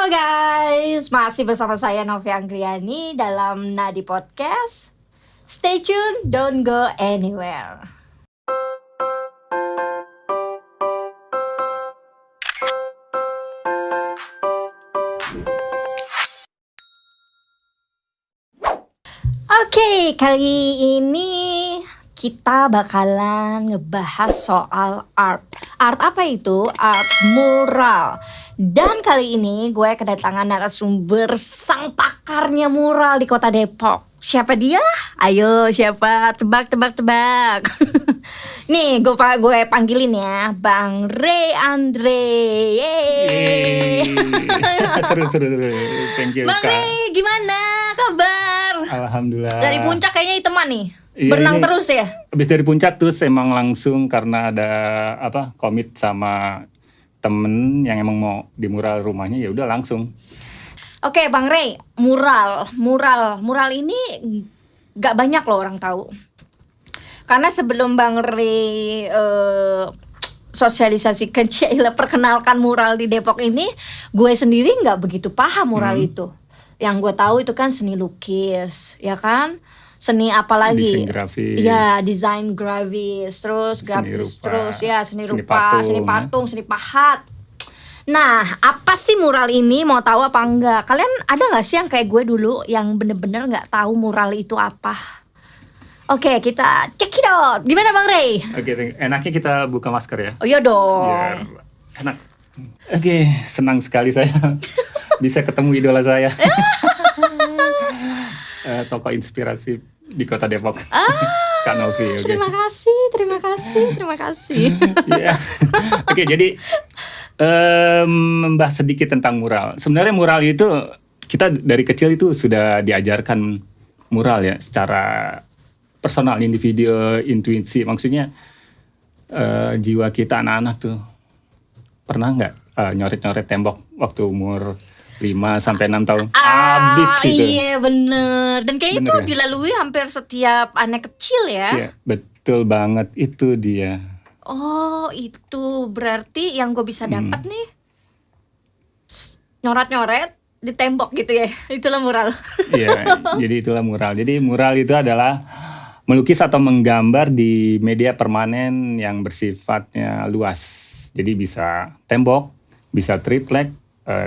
Halo guys, masih bersama saya Novi Anggriani dalam Nadi Podcast. Stay tune, don't go anywhere. Oke, kali ini kita bakalan ngebahas soal art. Art apa itu? Art mural. Dan kali ini gue kedatangan narasumber sang pakarnya mural di kota Depok. Siapa dia? Ayo siapa? Tebak. Nih gue panggilin ya, Bang Ray Andre. Yeay. Seru. Thank you, Bang Kak. Ray, gimana kabar? Alhamdulillah. Dari puncak kayaknya hiteman nih. Iya, Berenang ini terus ya? Habis dari puncak terus emang langsung karena ada komit sama temen yang emang mau di mural rumahnya, ya udah langsung. Oke, Bang Ray, mural ini gak banyak loh orang tahu. Karena sebelum Bang Ray sosialisasikan, perkenalkan mural di Depok ini, gue sendiri nggak begitu paham mural itu. Yang gue tahu itu kan seni lukis, ya kan? Seni apa lagi? Desain grafis. Ya, desain grafis, terus grafis, terus ya seni rupa, seni patung, seni pahat. Nah, apa sih mural ini? Mau tahu apa enggak? Kalian ada nggak sih yang kayak gue dulu yang bener-bener nggak tahu mural itu apa? Oke, kita check it out. Gimana Bang Ray? Oke, enaknya kita buka masker ya. Oh iya dong. Biar enak. Oke, senang sekali saya bisa ketemu idola saya. Tokoh inspirasi di kota Depok. Kak Novi. Okay. Terima kasih. Iya. Oke, jadi membahas sedikit tentang mural. Sebenarnya mural itu kita dari kecil itu sudah diajarkan mural ya, secara personal, individu, intuisi. Maksudnya jiwa kita anak-anak tuh pernah nggak nyoret-nyoret tembok waktu umur 5-6 tahun? Habis itu. Iya bener. Dan kayak itu Bener ya? dilalui hampir setiap anak kecil ya. Iya, betul banget, itu dia. Oh itu berarti yang gue bisa dapat nih nyoret-nyoret di tembok gitu ya. Itulah mural. Iya, jadi itulah mural. Jadi mural itu adalah melukis atau menggambar di media permanen yang bersifatnya luas. Jadi bisa tembok, bisa triplek,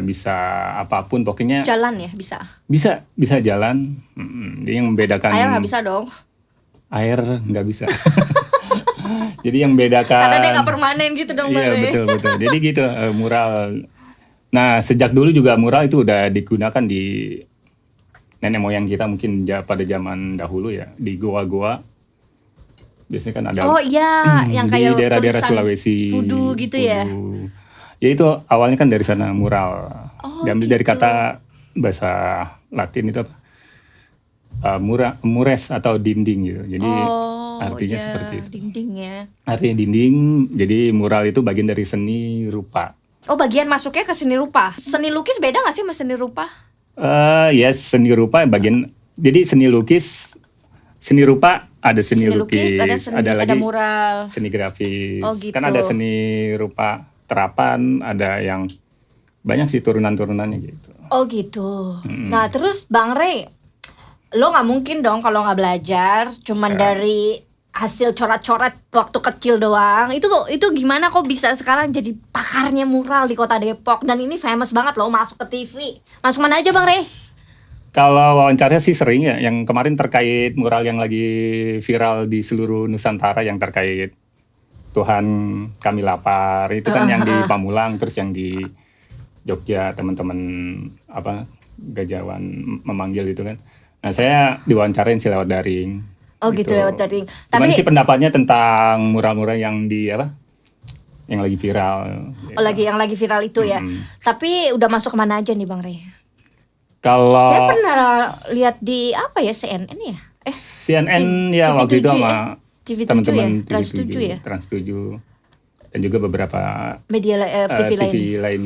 bisa apapun, pokoknya Jalan ya bisa. bisa jalan. Jadi yang membedakan Air nggak bisa dong. Air nggak bisa. Jadi yang membedakan, Karena dia nggak permanen gitu dong. iya Bang Ray. betul. Jadi gitu mural. Nah sejak dulu juga mural itu udah digunakan di nenek moyang kita mungkin pada zaman dahulu ya, di goa-goa. Biasanya kan ada. Oh iya, yang di kayak daerah-daerah tulisan Sulawesi. voodoo gitu ya. Ya itu awalnya kan dari sana mural. Oh, Diambil dari gitu. kata bahasa Latin itu apa? Mures atau dinding gitu. Jadi artinya ya, seperti itu. Dinding ya. Artinya dinding. Jadi mural itu bagian dari seni rupa. Oh bagian masuknya ke seni rupa. Seni lukis beda nggak sih sama seni rupa? Ya seni rupa bagian. Jadi seni lukis, seni rupa ada seni lukis, ada lagi ada mural. seni grafis. Oh, gitu. Kan ada seni rupa terapan, ada yang banyak sih turunan-turunannya gitu. Oh gitu. Nah terus Bang Ray, lo nggak mungkin dong kalau nggak belajar, cuman dari hasil coret-coret waktu kecil doang. Itu gimana kok bisa sekarang jadi pakarnya mural di kota Depok, dan ini famous banget loh, masuk ke TV. Masuk mana aja Bang Ray? Kalau wawancaranya sih sering ya, yang kemarin terkait mural yang lagi viral di seluruh Nusantara yang terkait Tuhan Kami Lapar, itu kan yang di Pamulang, terus yang di Jogja teman-teman Gajawan memanggil itu kan. Nah saya diwawancarain sih lewat daring. Oh gitu lewat daring. Gimana Tapi sih pendapatnya tentang mural-mural yang yang lagi viral? yang lagi viral itu ya. Tapi udah masuk kemana aja nih Bang Ray? Kalau Saya pernah lihat di apa ya, CNN ya? CNN ya TV7 waktu itu sama TV7 teman-teman ya? Trans7 ya? Trans7 dan juga beberapa Media TV lain. lain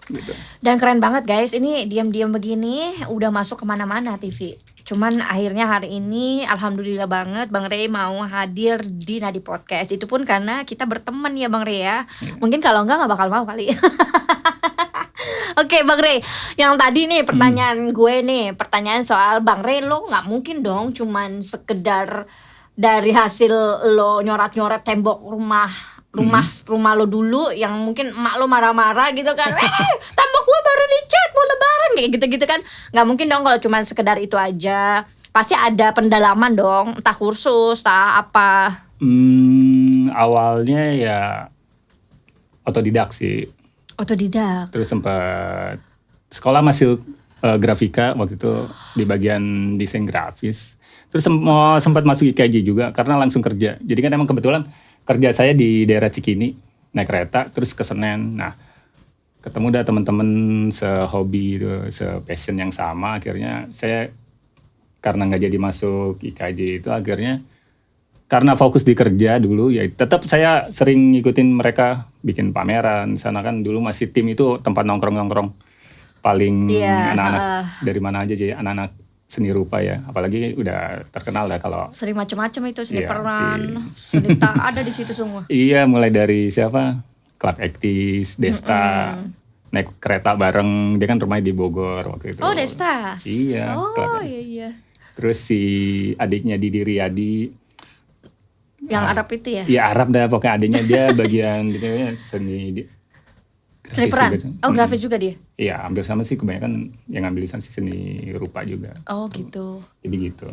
gitu. Dan keren banget guys, ini diam-diam begini udah masuk kemana-mana TV. Cuman akhirnya hari ini alhamdulillah banget Bang Ray mau hadir di Nadi Podcast. Itu pun karena kita berteman ya Bang Ray ya. Mungkin kalau enggak bakal mau kali. Oke Bang Rey, yang tadi nih pertanyaan gue nih, pertanyaan soal Bang Rey, lo nggak mungkin dong cuman sekedar dari hasil lo nyoret-nyoret tembok rumah lo dulu yang mungkin emak lo marah-marah gitu kan, tembok gue baru dicat mau lebaran kayak gitu-gitu kan, nggak mungkin dong kalau cuman sekedar itu aja, pasti ada pendalaman dong, entah kursus, entah apa. Awalnya ya otodidak sih. Otodidak. Terus sempat sekolah masih grafika waktu itu di bagian desain grafis. Terus sempat masuk IKJ juga karena langsung kerja. Jadi kan emang kebetulan kerja saya di daerah Cikini, naik kereta terus ke Senen. Nah, ketemu dah teman-teman sehobi itu, sepassion yang sama. Akhirnya saya karena nggak jadi masuk IKJ itu akhirnya karena fokus di kerja dulu ya tetap saya sering ngikutin mereka bikin pameran. Di sana kan dulu masih tim itu tempat nongkrong-nongkrong paling anak-anak dari mana aja sih, anak-anak seni rupa ya, apalagi udah terkenal lah kalau sering macam-macam itu, seni peran, seni ada di situ semua. Iya, mulai dari siapa, Club Actis, Desta, naik kereta bareng, dia kan rumahnya di Bogor waktu itu. Oh Desta. Iya. Oh iya. Terus si adiknya Didi Riyadi. Yang Arab itu ya? Iya Arab dah, pokoknya adiknya dia bagian seni peran. Oh grafis juga dia? Iya, hampir sama sih, kebanyakan yang ngambil lisensi seni rupa juga. Oh gitu. Jadi gitu.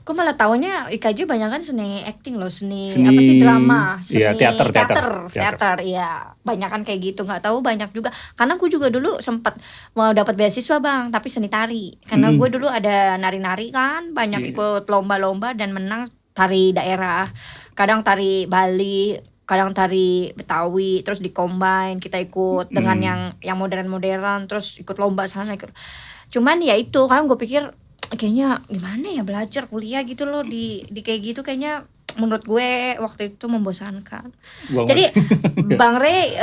Kok malah taunya IKJ banyak kan seni acting loh, seni apa sih, drama, seni iya, teater, iya, banyak kan kayak gitu, nggak tahu banyak juga. Karena gue juga dulu sempat mau dapat beasiswa Bang, tapi seni tari. Karena gue dulu ada nari-nari kan, banyak ikut lomba-lomba dan menang tari daerah. Kadang tari Bali, kadang tari Betawi, terus di-combine kita ikut dengan yang modern-modern, terus ikut lomba sana ikut. Cuman ya itu, karena gue pikir kayaknya gimana ya belajar kuliah gitu loh di kayak gitu, kayaknya menurut gue waktu itu membosankan. Jadi Bang Rey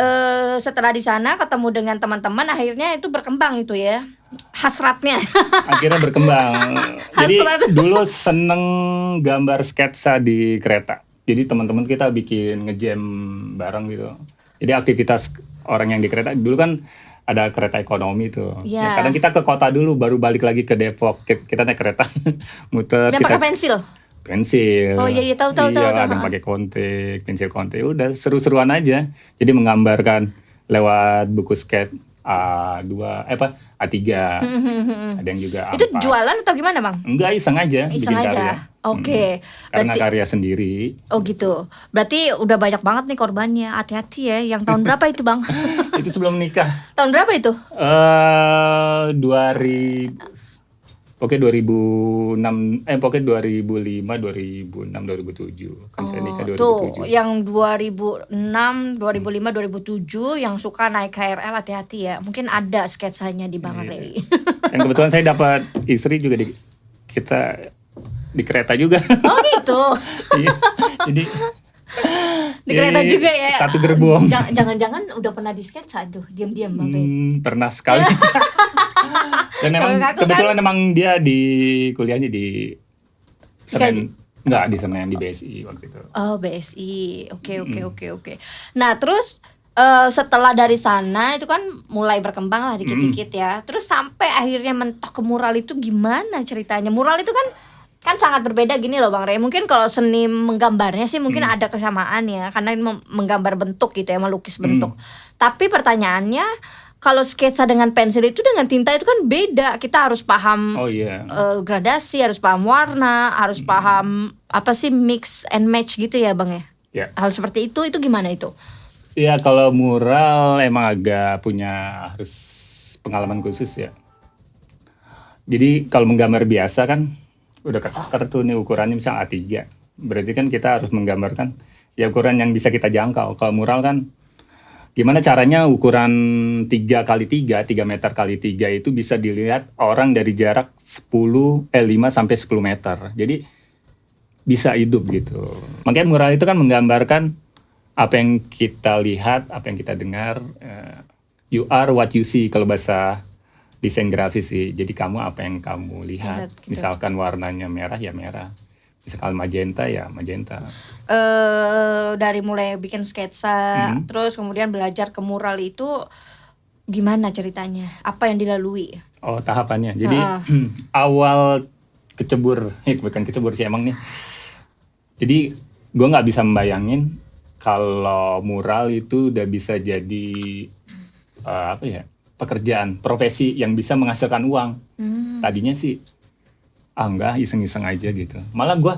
setelah di sana ketemu dengan teman-teman, akhirnya itu berkembang itu ya hasratnya. Akhirnya berkembang. Jadi dulu seneng gambar sketsa di kereta. Jadi teman-teman kita bikin ngejam bareng gitu. Jadi aktivitas orang yang di kereta dulu kan ada kereta ekonomi tuh. Ya, kadang kita ke kota dulu baru balik lagi ke Depok. Kita naik kereta muter. Yang pakai pensil. Oh iya tahu. Ada yang pakai kontek, pensil kontek. Udah seru-seruan aja. Jadi menggambarkan lewat buku sketch A2 A3. Ada yang juga A4. Itu jualan atau gimana Bang? Enggak, iseng aja. Iseng aja. Karya. Oke. Karena karya sendiri. Oh gitu. Berarti udah banyak banget nih korbannya. Hati-hati ya. Yang tahun berapa itu Bang? Itu sebelum nikah. Tahun berapa itu? 2006, pokoknya 2005, 2006, 2007. Kan saya nikah 2007. Tuh, yang 2006, 2005, 2007 yang suka naik KRL hati-hati ya. Mungkin ada sketsanya di Bang Rey. Dan kebetulan saya dapat istri juga kita di kereta juga. Oh gitu. Iya. Jadi di kereta juga ya. Satu gerbong. Jangan-jangan udah pernah di sketsa tuh, diam-diam Bang Rey. Pernah sekali. Dan memang kebetulan kan, emang dia di kuliahnya di Senen. Enggak, di Senen, di BSI waktu itu. Oh, BSI. Oke. Nah, terus setelah dari sana itu kan mulai berkembang lah dikit-dikit ya. Terus sampai akhirnya mentok ke mural itu gimana ceritanya? Mural itu kan sangat berbeda gini loh Bang Rey. Mungkin kalau seni menggambarnya sih mungkin ada kesamaan ya, karena menggambar bentuk gitu ya, melukis bentuk. Tapi pertanyaannya, kalau sketsa dengan pensil itu dengan tinta itu kan beda. Kita harus paham gradasi, harus paham warna, harus paham apa sih mix and match gitu ya Bang ya. Yeah. Hal seperti itu gimana itu? Ya kalau mural emang agak harus pengalaman khusus ya. Jadi kalau menggambar biasa kan udah ketakar tuh nih ukurannya misalnya A3. Berarti kan kita harus menggambarkan ya ukuran yang bisa kita jangkau. Kalau mural kan gimana caranya ukuran 3x3, 3 meter x 3 itu bisa dilihat orang dari jarak 5 sampai 10 meter. Jadi bisa hidup gitu. Makanya mural itu kan menggambarkan apa yang kita lihat, apa yang kita dengar. You are what you see kalau bahasa desain grafis sih. Jadi kamu apa yang kamu lihat. Gitu. Misalkan warnanya merah ya merah. Misalkan magenta ya magenta. Dari mulai bikin sketsa, terus kemudian belajar ke mural itu Gimana ceritanya? Apa yang dilalui? Oh, tahapannya. Jadi awal bukan kecebur sih emang nih. Jadi gue nggak bisa membayangin kalau mural itu udah bisa jadi pekerjaan, profesi yang bisa menghasilkan uang. Tadinya sih enggak, iseng-iseng aja gitu. Malah gue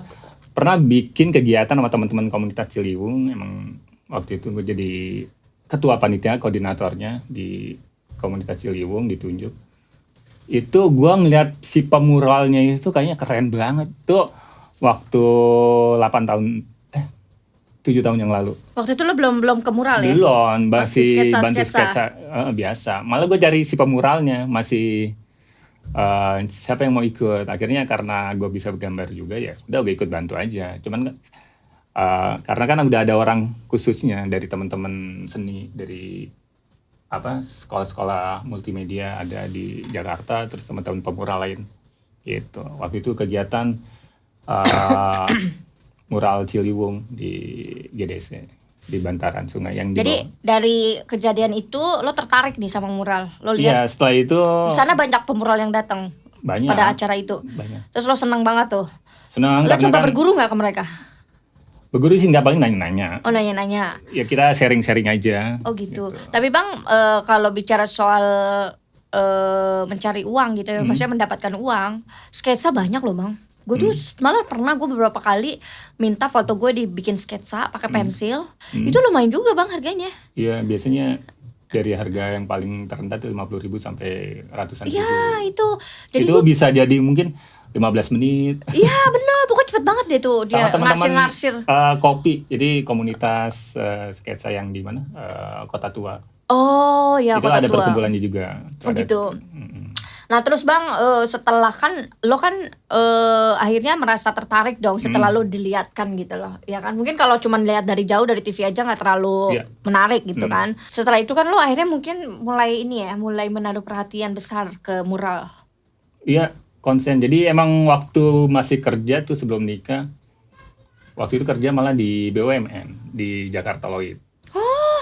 pernah bikin kegiatan sama teman-teman komunitas Ciliwung. Emang waktu itu gue jadi ketua panitia, koordinatornya di komunitas Ciliwung, ditunjuk. Itu gue ngeliat si pemuralnya itu kayaknya keren banget. Tuh waktu 7 tahun yang lalu. Waktu itu lo belum ke mural ya? Belum, masih bantu sketsa. sketsa biasa. Malah gue cari si pemuralnya, masih siapa yang mau ikut. Akhirnya karena gue bisa bergambar juga ya, udah gue ikut bantu aja. Cuman karena kan udah ada orang khususnya dari teman-teman seni dari sekolah-sekolah multimedia ada di Jakarta, terus teman-teman pemural lain gitu. Waktu itu kegiatan mural Ciliwung di GDC di bantaran sungai yang Jadi dari kejadian itu lo tertarik nih sama mural, lo lihat? Iya, setelah itu di sana banyak pemural yang datang pada acara itu. Banyak. Terus lo senang banget tuh. Senang. Lo coba berguru nggak ke mereka? Berguru sih nggak, paling nanya-nanya. Oh, nanya-nanya. Ya kita sharing-sharing aja. Oh gitu. Tapi Bang, kalau bicara soal mencari uang gitu ya, maksudnya mendapatkan uang, sketsa banyak loh Bang. Gue tuh malah pernah gue beberapa kali minta foto gue dibikin sketsa pakai pensil. Itu lumayan juga Bang harganya. Iya, biasanya dari harga yang paling terendah tuh 50.000 sampai ratusan ribu. Iya, itu. Jadi itu bisa jadi mungkin 15 menit. Iya benar, pokoknya cepet banget deh tuh dia ngarsir-ngarsir. Kopi, jadi komunitas sketsa yang di mana? Kota Tua. Oh ya, itu Kota ada Tua. Perkumpulannya juga. Oh gitu. Nah terus Bang, setelah lo kan akhirnya merasa tertarik dong setelah lo dilihatkan gitu loh, ya kan? Mungkin kalau cuma lihat dari jauh dari TV aja nggak terlalu menarik gitu kan. Setelah itu kan lo akhirnya mungkin mulai menaruh perhatian besar ke mural. Iya, konsen. Jadi emang waktu masih kerja tuh sebelum nikah, waktu itu kerja malah di BUMN di Jakarta Lloyd.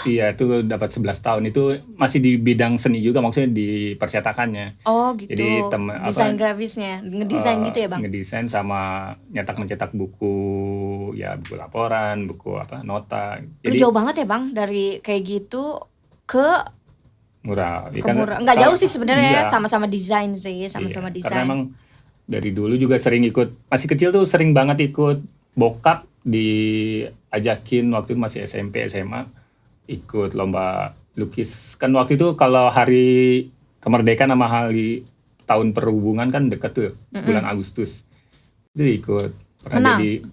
Iya, itu dapat 11 tahun. Itu masih di bidang seni juga, maksudnya di percetakannya. Oh gitu. Jadi desain grafisnya, ngedesain gitu ya Bang? Ngedesain sama mencetak buku, ya buku laporan, buku nota. Jadi jauh banget ya Bang dari kayak gitu ke mural. Ke mural. Nggak jauh sih sebenarnya, sama-sama desain sih, sama-sama desain. Karena emang dari dulu juga sering ikut, masih kecil tuh sering banget ikut bokap, diajakin waktu itu masih SMP, SMA. Ikut lomba lukis. Kan waktu itu kalau hari kemerdekaan sama hari tahun perhubungan kan deket tuh, bulan Agustus. Itu ikut.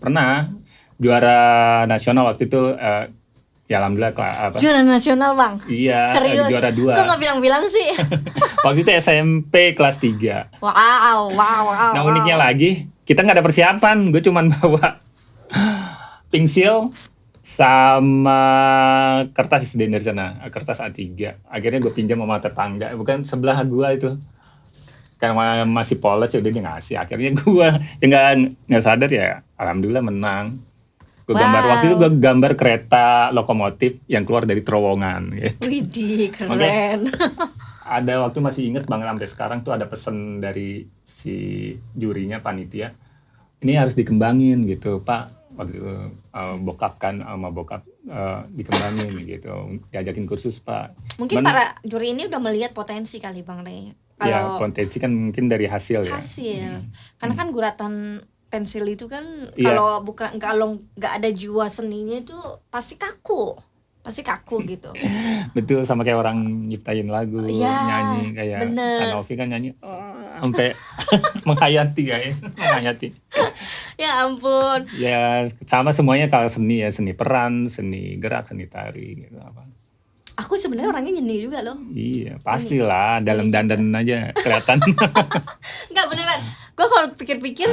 Pernah juara nasional waktu itu, ya alhamdulillah. Juara nasional Bang? Iya. Serius? Juara 2. Kok gak bilang-bilang sih? Waktu itu SMP kelas 3. Wow. Nah uniknya lagi, kita gak ada persiapan. Gue cuman bawa pensil sama kertas dari sana, kertas A3. Akhirnya gue pinjam sama tetangga, bukan sebelah gue itu. Karena masih polos ya udah dia ngasih. Akhirnya gue nggak sadar ya, alhamdulillah menang. Gue gambar waktu itu, gue gambar kereta lokomotif yang keluar dari terowongan. Gitu. Widih, keren. Okay. Ada waktu masih inget banget sampai sekarang tuh ada pesan dari si jurinya, panitia. Ini harus dikembangin gitu Pak. Waktu itu bokap dikembangin gitu, diajakin kursus Pak. Mungkin para juri ini udah melihat potensi kali Bang Rey. Ya potensi kan mungkin dari hasil ya. Karena kan guratan pensil itu kan kalau nggak ada jiwa seninya itu pasti kaku gitu. Betul, sama kayak orang nyiptain lagu, nyanyi kayak Anovi kan nyanyi sampai menghayati guys, menghayati. Ya ampun. Ya sama semuanya kalau seni ya, seni peran, seni gerak, seni tari gitu apa. Aku sebenarnya orangnya nyeni juga loh. Iya, pastilah dalam dandan aja kelihatan. Enggak beneran. Gue kalau pikir-pikir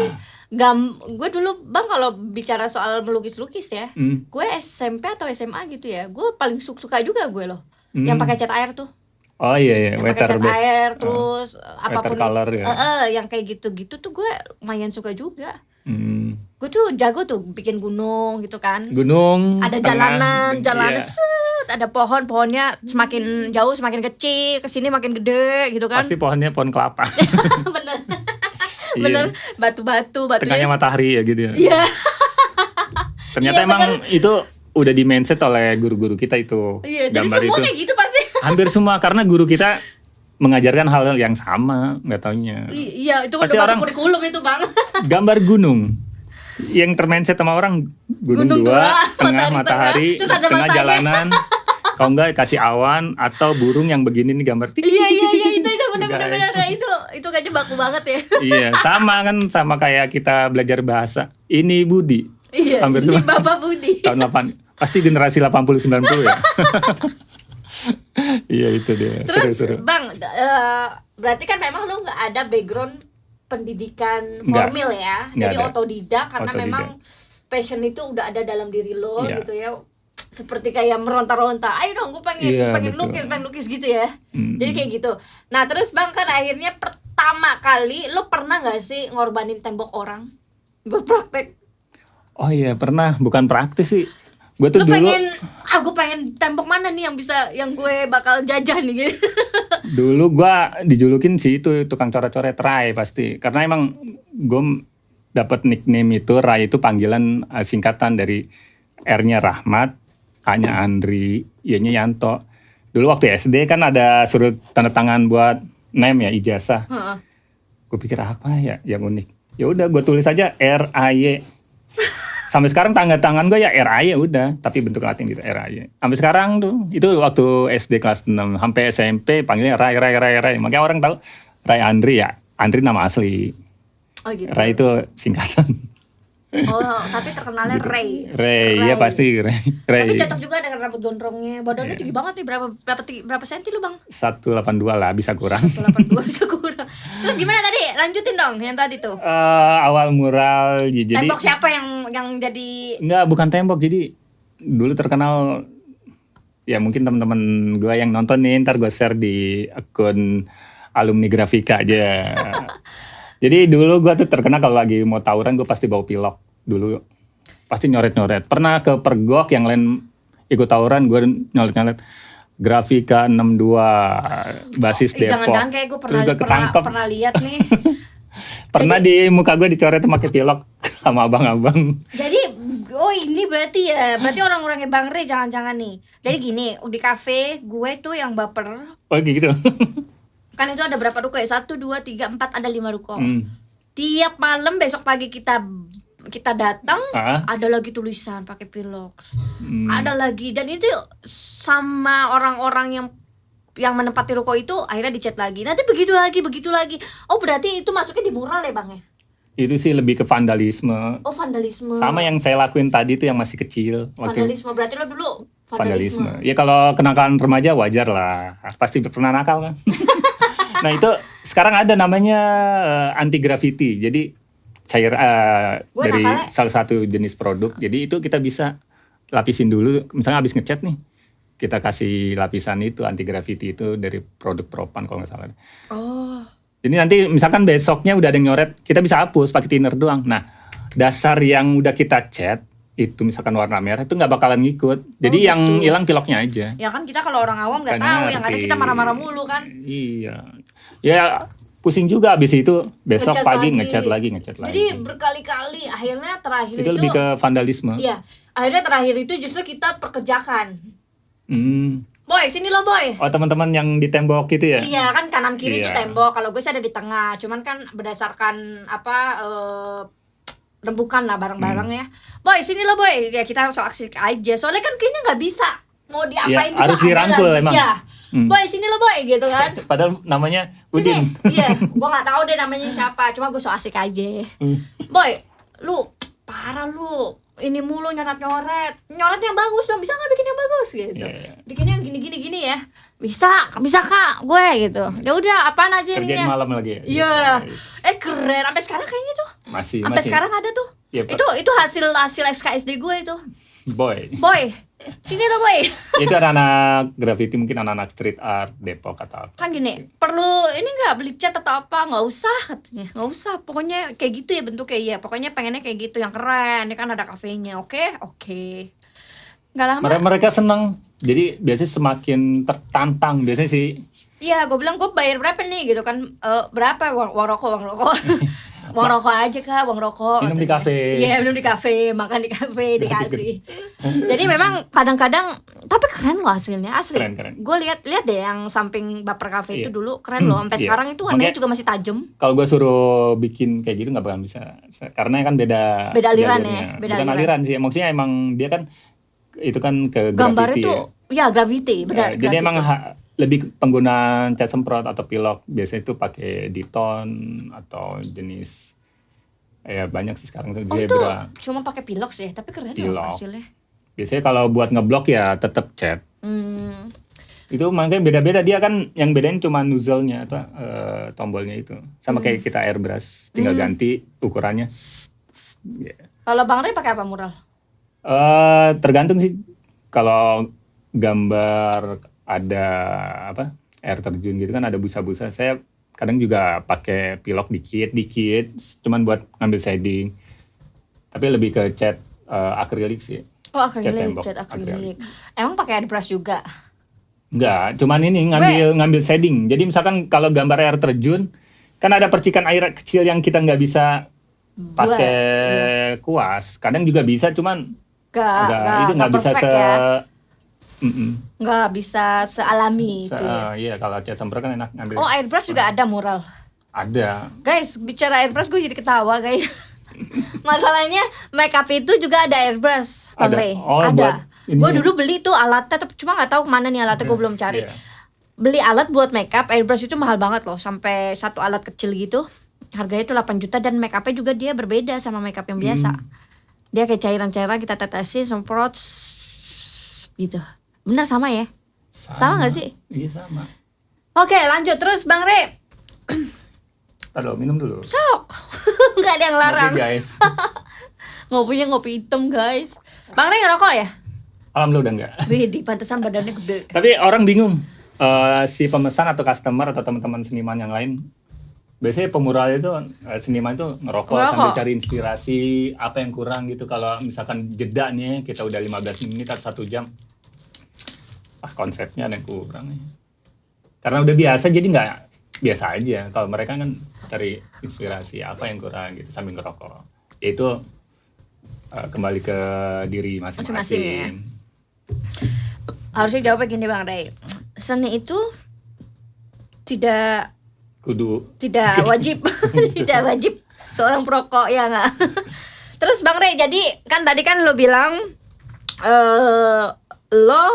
gue dulu Bang kalau bicara soal melukis-lukis ya, gue SMP atau SMA gitu ya, gue paling suka juga gue loh, yang pakai cat air tuh. Oh iya, yang pakai cat air terus apapun color, ya. Yang kayak gitu-gitu tuh gue lumayan suka juga. Gue tuh jago tuh bikin gunung gitu kan. Gunung. Ada jalanan set ada pohonnya semakin jauh semakin kecil, kesini makin gede gitu kan. Pasti pohonnya pohon kelapa. Bener. Iya. Bener, batu-batu, Tengahnya matahari ya gitu ya. Iya. Ternyata Iya, emang bener. itu udah di mindset oleh guru-guru kita itu. Iya, jadi Gambar semua itu. kayak gitu pasti. Hampir semua karena guru kita mengajarkan hal yang sama, nggak taunya. Iya, itu Pasti udah masuk orang- kurikulum itu, Bang. Gambar gunung. Yang termindset sama orang gunung dua, tengah matahari, terus ada tengah matanya. jalanan. Kalau enggak kasih awan atau burung yang begini nih gambar. Iya, itu bener-bener Guys. bener. Nah, itu kayaknya baku banget ya. Iya, sama kan sama kayak kita belajar bahasa. Ini Budi. Iya, Hampir ini semua. Bapak Budi. Tahun 8. Pasti generasi 80 90 ya. Iya itu dia. Terus Seru-seru. Bang, berarti kan memang lu nggak ada background pendidikan Nggak. formal ya, Nggak jadi ada. otodidak karena Otodidak. memang passion itu udah ada dalam diri lo Iya. gitu ya, seperti kayak meronta-ronta, ayo dong gue pengen Iya, pengen betul. lukis gitu ya. Mm. Jadi kayak gitu. Nah terus Bang kan akhirnya pertama kali lo pernah nggak sih ngorbanin tembok orang buat praktek? Oh iya pernah, bukan praktis sih. Gue tuh Lo dulu gue pengen tembok mana nih yang gue bakal jajah nih gitu. dulu gue dijulukin sih itu tukang coret-coret Rai pasti. Karena emang gue dapat nickname itu Rai itu panggilan singkatan dari R-nya Rahmat, A-nya Andri, Y-nya Yanto. Dulu waktu SD kan ada surat tanda tangan buat name ya, ijazah. Heeh. Gue pikir apa ya yang unik. Ya udah gue tulis aja R-A-Y. Sampai sekarang tanda tangan gue ya R-A-Y udah, tapi bentuk Latin gitu R-A-Y. Sampai sekarang tuh, itu waktu SD kelas 6 sampai SMP panggilnya Rai. Makanya orang tahu Rai Andri ya. Andri nama asli. Oh gitu. Rai itu singkatan. Oh, tapi terkenalnya Gitu. Ray. Ray, iya pasti Ray. Tapi cocok juga dengan rambut gondrongnya. Badannya Iya. tinggi banget nih, berapa senti lu, Bang? 182 lah, bisa kurang. 182 bisa kurang. Terus gimana tadi? Lanjutin dong yang tadi tuh. Awal mural ya, jadi Tembok siapa yang jadi enggak, bukan tembok. Jadi dulu terkenal ya mungkin teman-teman gue yang nonton nih ntar gue share di akun alumni grafika aja. Jadi dulu gue tuh terkenal kalau lagi mau tawuran gue pasti bawa pilok dulu. Pasti nyoret-nyoret. Pernah ke Pergok yang lain ikut tawuran gue nyoret-nyoret. Grafika 62 basis Depok. jangan-jangan kayak gue Terus gue ketangkep. pernah lihat nih. Pernah di muka gue dicoret pakai pilok sama abang-abang. Jadi ini berarti orang-orangnya Bang Ray jangan-jangan nih. Jadi gini, di kafe gue tuh yang baper. Oh gitu. Kan itu ada berapa ruko ya? 1, 2, 3, 4, ada 5 ruko. Hmm. Tiap malam besok pagi kita datang Ah. ada lagi tulisan pakai pilok. Hmm. Ada lagi dan itu sama orang-orang yang menempati ruko itu akhirnya dicat lagi. Nanti begitu lagi. Oh, berarti itu masuknya di mural ya, Bang ya? Itu sih lebih ke vandalisme. Oh, vandalisme. Sama yang saya lakuin tadi itu yang masih kecil. Vandalisme berarti lo dulu vandalisme. Ya kalau kenakalan remaja wajar lah. Pasti pernah nakal kan. Nah itu sekarang ada namanya anti graffiti. Jadi cair Gua dari nakalnya- salah satu jenis produk. Jadi itu kita bisa lapisin dulu. Misalnya habis ngecat nih, kita kasih lapisan itu anti graffiti itu dari produk Propan kalau nggak salah. Oh. Jadi nanti misalkan besoknya udah ada yang nyoret, kita bisa hapus pakai thinner doang. Nah dasar yang udah kita cat itu misalkan warna merah itu nggak bakalan ngikut. Jadi yang gitu. hilang piloknya aja. Ya kan kita kalau orang awam nggak Kan tahu, yang ada ngerti. kita marah-marah mulu kan. Iya. Ya pusing juga abis itu besok Ngecat pagi lagi. ngecat lagi. Jadi berkali-kali akhirnya terakhir Itu lebih ke vandalisme. Iya, akhirnya terakhir itu justru kita perkejakan. Hmm. Boy, sini lo boy. Oh teman-teman yang di tembok gitu ya? Iya kan kanan kiri itu Iya. tembok. Kalau gue sih ada di tengah. Cuman kan berdasarkan rembukan lah bareng-bareng ya. Boy, sini lo boy. Ya kita so aksi aja. Soalnya kan kayaknya nggak bisa mau diapain Iya, juga harus ada dirangkul lagi. emang. Iya. Hmm. Boy, sini lo boy gitu kan. Padahal namanya Udin. Sini. Iya, gue nggak tahu deh namanya siapa. Cuma gue so asik aja. Hmm. Boy, lu parah lu. Ini mulu nyoret yang bagus dong, bisa nggak bikin yang bagus gitu. Iya. Bikin yang gini ya. Bisa kak, gue gitu. Ya udah, apaan aja Kerjain ininya. malam lagi ya? Iya. Yes. Keren. Sampai sekarang kayaknya tuh. Masih. Sampai sekarang ada tuh. Iya, Pak. Itu hasil SKSD gue itu. Boy. Boy, sini lo boy. Itu anak-anak graffiti, mungkin anak-anak street art Depok atau apa. Kan gini, perlu ini nggak beli cat atau apa? Nggak usah katanya, nggak usah. Pokoknya kayak gitu ya bentuknya ya. Pokoknya pengennya kayak gitu yang keren. Ini kan ada kafenya, oke. Nggak lama. Mereka senang. Jadi biasanya semakin tertantang biasanya sih. Iya, gue bilang gue bayar berapa nih gitu kan. Berapa uang rokok. Uang rokok aja Kak, uang rokok. Minum di kafe. Iya, minum di kafe, makan di kafe, dikasih. Jadi memang kadang-kadang, tapi keren loh hasilnya, asli. Keren. Gue lihat deh yang samping Baper Cafe itu dulu keren loh. Sampai sekarang itu warnanya juga masih tajam. Kalau gue suruh bikin kayak gitu nggak bakal bisa, karena kan beda aliran jalurnya. ya. Beda Bukan aliran sih, maksudnya emang dia kan itu kan ke gambar graffiti itu ya gravity, benar. jadi emang lebih penggunaan cat semprot atau pilok biasanya itu pakai Diton atau jenis banyak sih sekarang tuh Zebra. Cuma pakai pilok sih, tapi keren loh hasilnya. Biasanya kalau buat ngeblok ya tetap cat. Itu makanya beda-beda, dia kan yang bedain cuma nozzle-nya atau tombolnya itu. Sama kayak kita airbrush, tinggal ganti ukurannya. Kalau Bang Ray pakai apa mural? Tergantung sih. Kalau gambar ada air terjun gitu kan ada busa-busa, saya kadang juga pakai pilok dikit cuman buat ngambil shading, tapi lebih ke cat akrilik sih. Cat akrilik. Emang pakai airbrush juga? Enggak, cuman ini ngambil shading. Jadi misalkan kalau gambar air terjun kan ada percikan air kecil yang kita nggak bisa pakai kuas, kadang juga bisa, cuman nggak bisa nggak bisa sealami itu ya. Iya, kalau cat semprot kan enak ngambil. Airbrush juga ada mural. Ada. Guys, bicara airbrush gue jadi ketawa guys. Masalahnya makeup itu juga ada airbrush, Bang Ray. Ada. Gue dulu beli tuh alatnya, tapi cuma nggak tahu kemana nih alatnya, gue belum cari. Beli alat buat makeup, airbrush itu mahal banget loh, sampai satu alat kecil gitu. Harganya itu 8 juta dan makeupnya juga dia berbeda sama makeup yang biasa. Dia kayak cairan-cairan kita tetesin, semprot gitu. Benar sama ya? Sama gak sih? Iya sama. Oke, lanjut terus Bang Ray. Aduh, minum dulu. Sok. Gak ada yang larang. Ngopi guys. Ngopinya ngopi hitam guys. Bang Ray ngerokok ya? Alhamdulillah udah enggak. Di pantesan badannya gede. Tapi orang bingung. Si pemesan atau customer atau teman-teman seniman yang lain, biasanya pemural itu seniman itu ngerokok sambil cari inspirasi apa yang kurang gitu. Kalau misalkan jeda nih kita udah 15 menit atau 1 jam, konsepnya ada yang kurang nih. Karena udah biasa jadi nggak biasa aja. Kalau mereka kan cari inspirasi apa yang kurang gitu sambil ngerokok. Itu kembali ke diri masing-masing. Ya. Harusnya jawabnya gini Bang Ray. Seni itu tidak wajib tidak wajib seorang perokok, ya nggak? Terus Bang Ray, jadi kan tadi kan lo bilang lo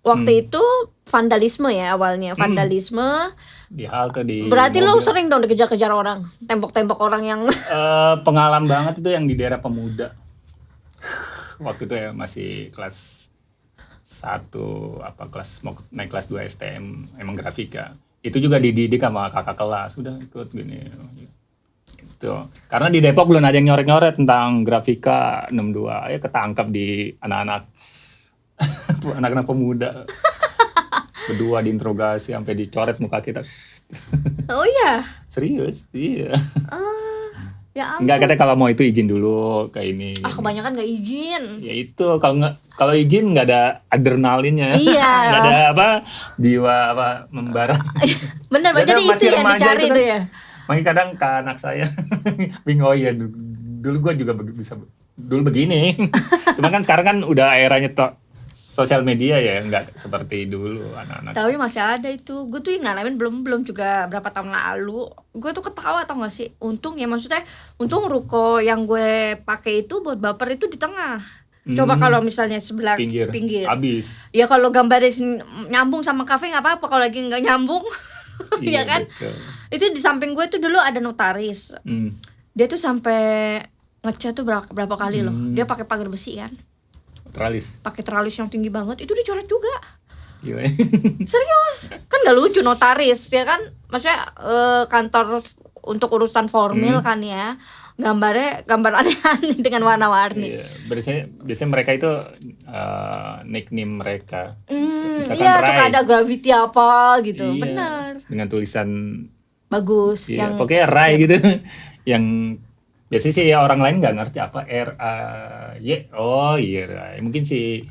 waktu itu vandalisme ya awalnya, di halte di berarti mobil. Lo sering dong dikejar-kejar orang, tembok-tembok orang yang pengalaman banget itu yang di daerah Pemuda. Waktu itu ya masih kelas 1 mau naik kelas 2 STM, emang grafika. Itu juga dididik sama kakak kelas, udah ikut gini. Itu. Karena di Depok belum ada yang nyoret-nyoret tentang grafika 62. Ya ketangkap di anak-anak pemuda. Berdua diinterogasi sampai dicoret muka kita. Oh iya? Serius? Iya. Ya ampun. Enggak, katanya kalau mau itu izin dulu kayak ini. Kebanyakan nggak izin. Ya itu kalau izin nggak ada adrenalinnya. Iya. Nggak ada jiwa membara. Bener, jadi itu yang dicari itu ya. Makanya kadang ke anak saya bingung, ya dulu gue juga bisa dulu begini. Cuma kan sekarang kan udah eranya sosial media ya, nggak seperti dulu anak-anak. Tapi masih ada itu. Gue tuh ngalamin belum juga berapa tahun lalu. Gue tuh ketawa tau gak sih? Untung ruko yang gue pakai itu buat Baper itu di tengah. Coba kalau misalnya sebelah pinggir. Habis. Ya kalau gambarnya nyambung sama kafe nggak apa-apa, kalau lagi nggak nyambung. Iya, ya kan? Betul. Itu di samping gue tuh dulu ada notaris. Dia tuh sampai ngecat tuh berapa kali loh. Dia pakai pagar besi kan. Pakai teralis yang tinggi banget, itu dicoret juga. Gila. Serius, kan gak lucu notaris ya kan, maksudnya kantor untuk urusan formil kan ya, gambar aneh-aneh dengan warna-warni. Iya, biasanya mereka itu nickname mereka. Iya, suka ada graffiti apa gitu. Iya, benar. Dengan tulisan bagus. Iya, pokoknya Rai gitu, yang biasanya sih ya orang lain nggak ngerti apa RAY. Oh iya, Rai. Mungkin si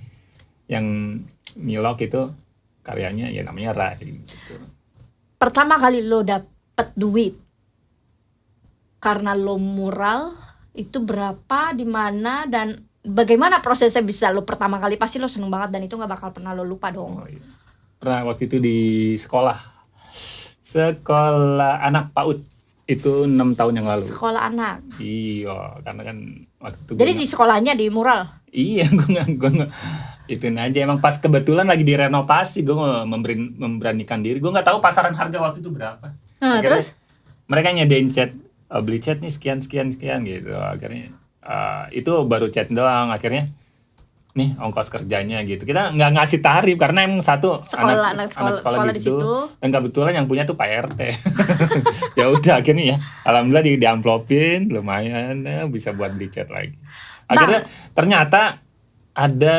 yang Milok itu karyanya ya namanya Rai gitu. Pertama kali lo dapet duit karena lo mural itu berapa, di mana, dan bagaimana prosesnya bisa lo pertama kali? Pasti lo seneng banget dan itu nggak bakal pernah lo lupa dong. Oh, iya. Pernah waktu itu di sekolah anak PAUD itu 6 tahun yang lalu. Sekolah anak. Iya, karena kan waktu itu Jadi di sekolahnya di mural. Iya, gue nggak itu aja, emang pas kebetulan lagi direnovasi, gue memberanikan diri. Gue nggak tahu pasaran harga waktu itu berapa. Terus mereka nyediain cat, beli cat nih sekian gitu. Akhirnya itu baru cat doang. Akhirnya nih ongkos kerjanya gitu. Kita nggak ngasih tarif karena emang satu anak sekolah di situ. Dan kebetulan yang punya tuh Pak RT. Ya udah akhirnya ya, alhamdulillah diamplopin, lumayan ya, bisa buat beli cat lagi. Akhirnya ternyata ada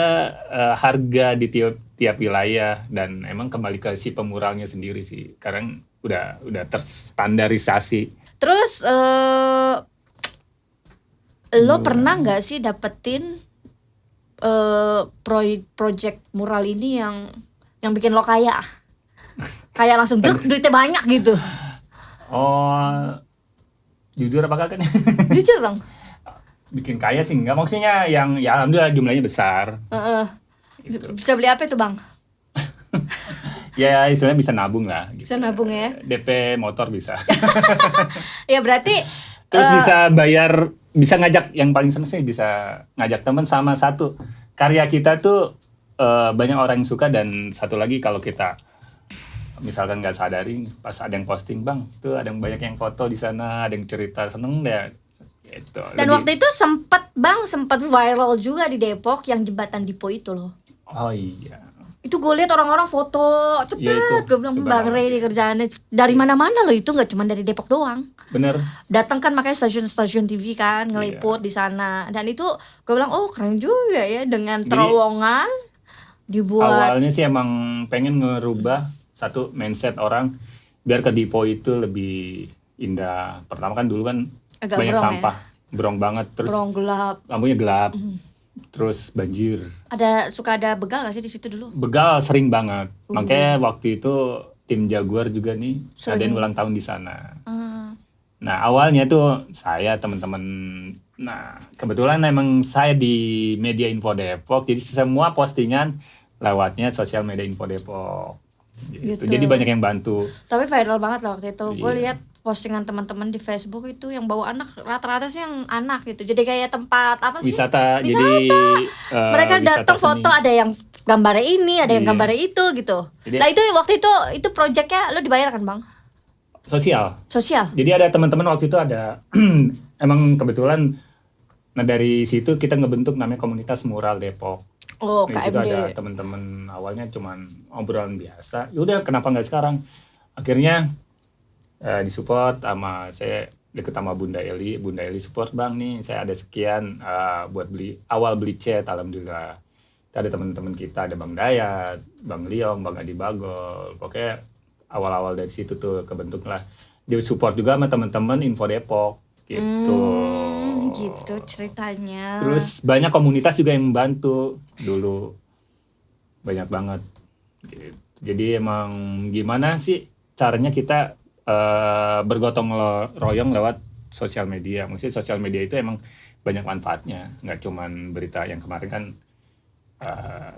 harga di tiap wilayah, dan emang kembali ke si pemuralnya sendiri sih. Sekarang udah terstandarisasi. Terus lo pernah nggak sih dapetin project mural ini yang bikin lo kaya? Kayak langsung duitnya banyak gitu. Oh, jujur apa kagak nih? Jujur dong. Bikin kaya sih enggak, maksudnya yang ya alhamdulillah jumlahnya besar. Gitu. Bisa beli apa itu bang? Ya istilahnya bisa nabung lah gitu. Bisa nabung ya. DP motor bisa. Ya berarti terus bisa bayar, bisa ngajak, yang paling seneng sih bisa ngajak teman. Sama satu, karya kita tuh banyak orang yang suka, dan satu lagi kalau kita misalkan nggak sadari pas ada yang posting, bang tuh ada yang banyak yang foto di sana, ada yang cerita, seneng deh gitu. Dan waktu itu sempat viral juga di Depok yang jembatan Dipo itu loh. Oh iya. Itu gue lihat orang-orang foto cepet, ya gue bilang Bang Ray di kerjaannya dari mana-mana loh, itu nggak cuma dari Depok doang. Bener. Datang kan makanya stasiun-stasiun TV kan ngeliput di sana, dan itu gue bilang oh keren juga ya, dengan terowongan dibuat. Awalnya sih emang pengen ngerubah satu mindset orang biar ke Dipo itu lebih indah. Pertama kan dulu kan agak banyak sampah, brong banget, terus brong gelap, lampunya gelap, terus banjir. Suka ada begal gak sih di situ dulu? Begal sering banget, makanya waktu itu tim Jaguar juga nih adain ulang tahun di sana. Nah awalnya tuh saya teman-teman, nah kebetulan emang saya di media Info Depok, jadi semua postingan lewatnya sosial media Info Depok. Gitu. Jadi banyak yang bantu. Tapi viral banget loh waktu itu. Gue lihat postingan teman-teman di Facebook itu yang bawa anak, rata-rata sih yang anak gitu. Jadi kayak tempat apa sih? Wisata. Jadi mereka datang foto, ada yang gambarnya ini, ada yang gambarnya itu gitu. Jadi, nah itu waktu itu proyeknya lo dibayar kan bang? Sosial. Jadi ada teman-teman waktu itu ada emang kebetulan, nah dari situ kita ngebentuk namanya komunitas mural Depok. Oh, di situ ada teman-teman, awalnya cuman obrolan biasa. Yaudah kenapa nggak sekarang? Akhirnya disupport sama, saya deket sama Bunda Eli support bang nih, saya ada sekian buat beli cat, alhamdulillah. Ada teman-teman kita, ada Bang Dayat, Bang Liong, Bang Adi Bagol, pokoknya awal-awal dari situ tuh kebentuk lah. Dia support juga sama teman-teman Info Depok gitu. Gitu ceritanya. Terus banyak komunitas juga yang membantu dulu, banyak banget. Jadi emang gimana sih caranya kita bergotong royong lewat sosial media. Maksudnya sosial media itu emang banyak manfaatnya, nggak cuman berita yang kemarin kan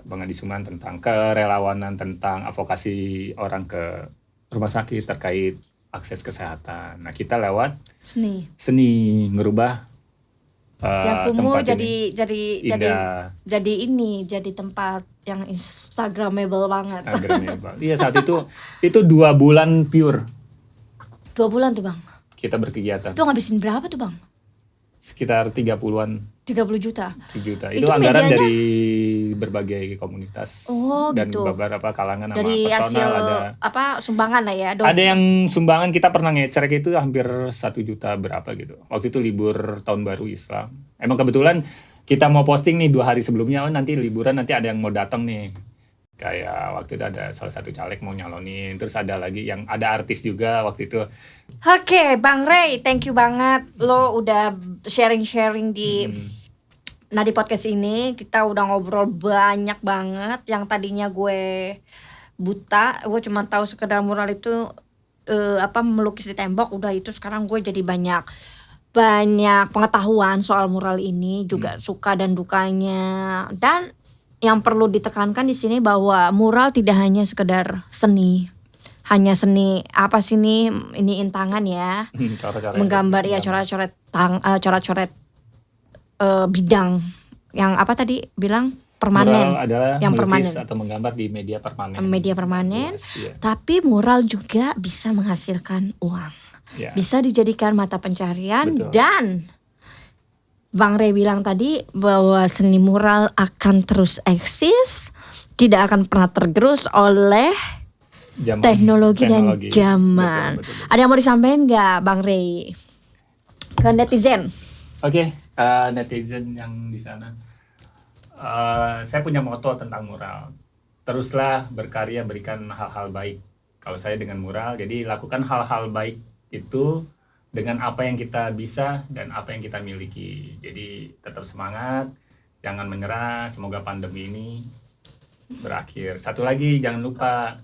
Bang Adi Suman tentang kerelawanan, tentang advokasi orang ke rumah sakit terkait akses kesehatan. Nah kita lewat seni ngerubah yang kumuh jadi tempat yang instagramable banget. Iya saat itu 2 bulan pure. 2 bulan tuh bang. Kita berkegiatan. Itu ngabisin berapa tuh bang? Sekitar 30 juta. Itu anggaran medianya? Dari berbagai komunitas dan gitu. Beberapa kalangan sama dari personal, hasil sumbangan lah ya. Ada yang sumbangan, kita pernah ngecerek itu hampir 1 juta berapa gitu. Waktu itu libur tahun baru Islam. Emang kebetulan kita mau posting nih 2 hari sebelumnya, nanti liburan, nanti ada yang mau datang nih. Kayak waktu itu ada salah satu caleg mau nyalonin, terus ada lagi yang ada artis juga waktu itu. Oke, Bang Ray, thank you banget lo udah sharing di Nah di podcast ini kita udah ngobrol banyak banget. Yang tadinya gue buta, gue cuma tahu sekedar mural itu melukis di tembok, udah itu sekarang gue jadi banyak pengetahuan soal mural ini, juga suka dan dukanya. Dan yang perlu ditekankan di sini bahwa mural tidak hanya sekedar seni. Hanya seni apa sih ini intangan ya. Menggambar ya coret-coret bidang yang apa tadi bilang permanen. Mural adalah yang melukis permanen atau menggambar di media permanen. Iya. Tapi mural juga bisa menghasilkan uang. Ya. Bisa dijadikan mata pencarian. Betul. Dan Bang Ray bilang tadi bahwa seni mural akan terus eksis, tidak akan pernah tergerus oleh teknologi dan zaman. Betul. Ada yang mau disampaikan nggak Bang Ray ke netizen? Oke, netizen yang di sana, saya punya moto tentang mural. Teruslah berkarya, berikan hal-hal baik. Kalau saya dengan mural, jadi lakukan hal-hal baik itu dengan apa yang kita bisa dan apa yang kita miliki. Jadi tetap semangat, jangan menyerah. Semoga pandemi ini berakhir. Satu lagi, jangan lupa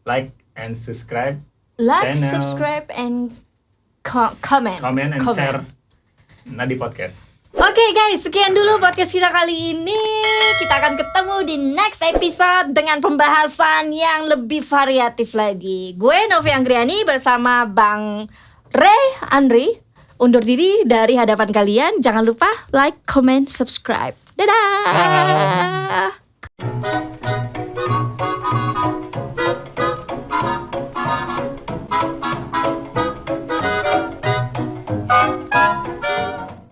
like and subscribe. Like, channel, subscribe and comment and share Nadi Podcast. Oke guys, sekian dulu podcast kita kali ini. Kita akan ketemu di next episode dengan pembahasan yang lebih variatif lagi. Gue Novi Anggriani bersama Bang Ray Andri undur diri dari hadapan kalian. Jangan lupa like, comment, subscribe. Dadah.